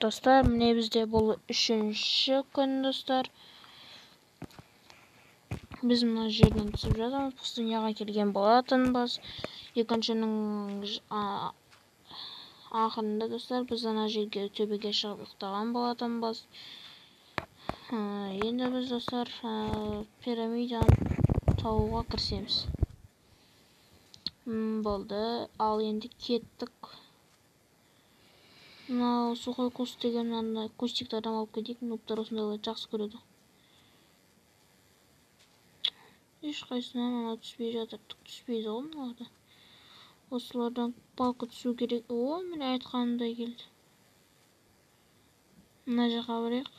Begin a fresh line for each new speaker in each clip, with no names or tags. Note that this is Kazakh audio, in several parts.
Достар, міне бізде бұл 3-ші күн, достар. Біз мына жерден түсіп жатырмыз, пустыняға келген болатынбыз. Екіншінің ақырында, достар, біз ана жерге төбеге шығып ұйықтаған болатынбыз. Енді біз, достар, пирамиданы табуға кірісеміз. Болды, ал енді кеттік. Мынау сухой куст деген кустикті адам алып кетейік. Нуптар осындайларды жақсы көреді. Ешқайсынан ана түспей жатыр. Түк түспейді ғой мыналарда. Осылардан балқы түсу керек. О, міне айтқанымдай келді. Мына жаққа барайық.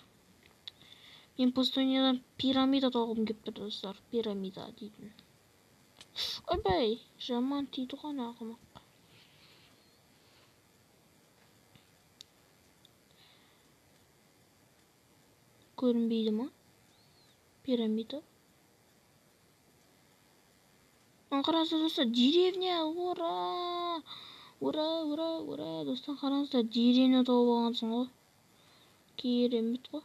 Мен пустыниядан пирамида тауғым келіп тұр, достар. Пирамида дейтін. Ойбай, жаман тиді ғой ақымақ. Көрінбейді ма? Пирамида. Қараңыздар, достар, деревня! Ура! Ура, ура, ура! Достар, қараңыздар, деревня тауып алғансың ғой. Керемет қой.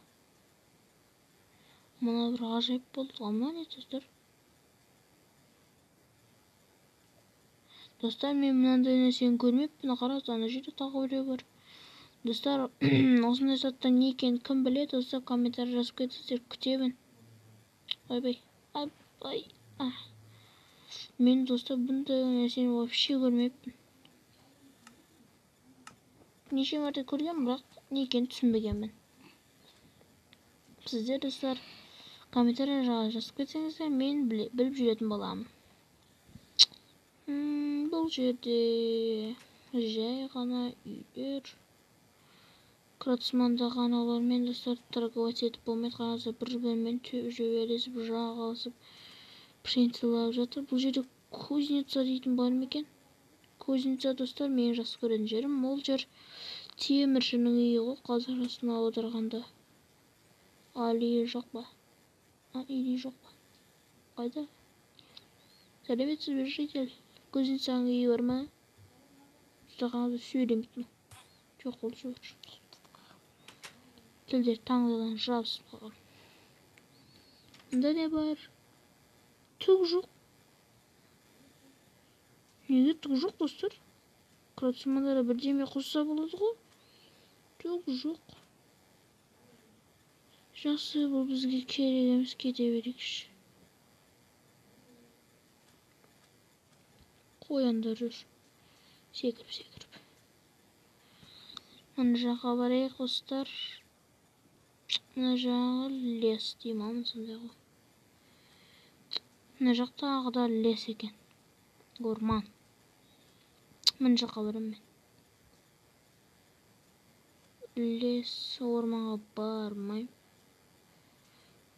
Мына бір ғажайып болды. Мына не, достар? Достар, мен мынандай нәрсені көрмеппін. Қараңыздар, ана жерде тағы біреу бар. Достар, осындай заттан не екенін кім біледі, достар, комментарий жазып кетіңіздер, күтемін. Ойбай, ай. Мен, достар, бұндай нәрсені вообще көрмеппін. Неше мәрте көрген, бірақ не екенін түсінбегенмін. Сіздер, достар, комментарий жазып кетсеңіздер, мен біліп жүретін боламын. Бұл жерде жай ғана үйлер. Кратсмандаған олармен, достар, торговать етіп болмайды. Қараңыздар, бір-бірімен жөбелесіп, жағаласып, пшеницалап жатыр. Бұл жерде кузница дейтін бар ма екен? Кузница, достар, мен жақсы көретін жерім. Ол жер теміршінің үйі ғой, қазір астына отырғанда. Али жоқ па? Или жоқ па? Қайда? Сәлеметсіз бе, житель? Кузницаның үйі бар ма? Қараңыздар, сөйлемейтін. Жоқ, ол жоқ. Тілдер таңдыдан жабысып қалған. Мұнда не бар? Түк жоқ. Неге түк жоқ, достар? Кратсмандары бірдеме қосса болады ғой. Түк жоқ. Жақсы, бұл бізге керек емес, кете берейікші. Қояндар жүр. Секіріп. Мына жаққа барайық, достар. Мына жағы лес деймін, сондай ғой. Мына жақта ағыда лес екен. Орман. Мына жаққа барам мен. Лес, орманға бармайм.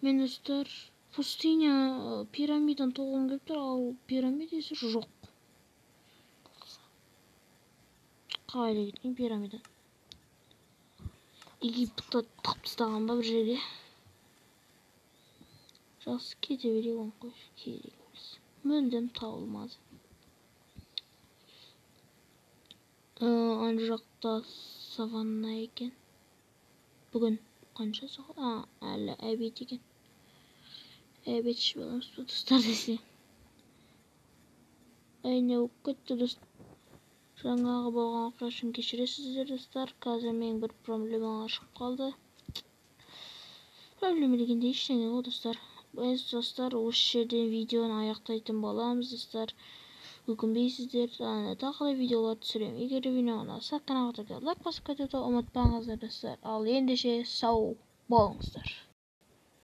Мен, достар, пустыня пирамидан тоғым келіп тұр, ал пирамидасы жоқ. Қайда кеткен пирамида? Египетті тығып тастаған ба бір жерге? Жақсы, кете берейік оны қой. Керек емес. Мүлдем табылмады. Ана жақта саванна екен. Бүгін қанша сағат? Әлі әбет екен. Әбет ішіп аламыз ба, достар, десе. Не болып кетті, достар. Жаңағы болған оқиға үшін кешіресіздер, достар. Қазір мен бір проблемаға шығып қалды. Проблема дегенде ештеңе ғой, достар. Біз, достар, осы жерден видеоны аяқтайтын боламыз, достар. Өкінбейсіздер. Тағы да видеолар түсіремін. Егер видео ұнаса, каналға лайк басып кетуді ұмытпаңыздар, достар. Ал ендеше сау болыңыздар.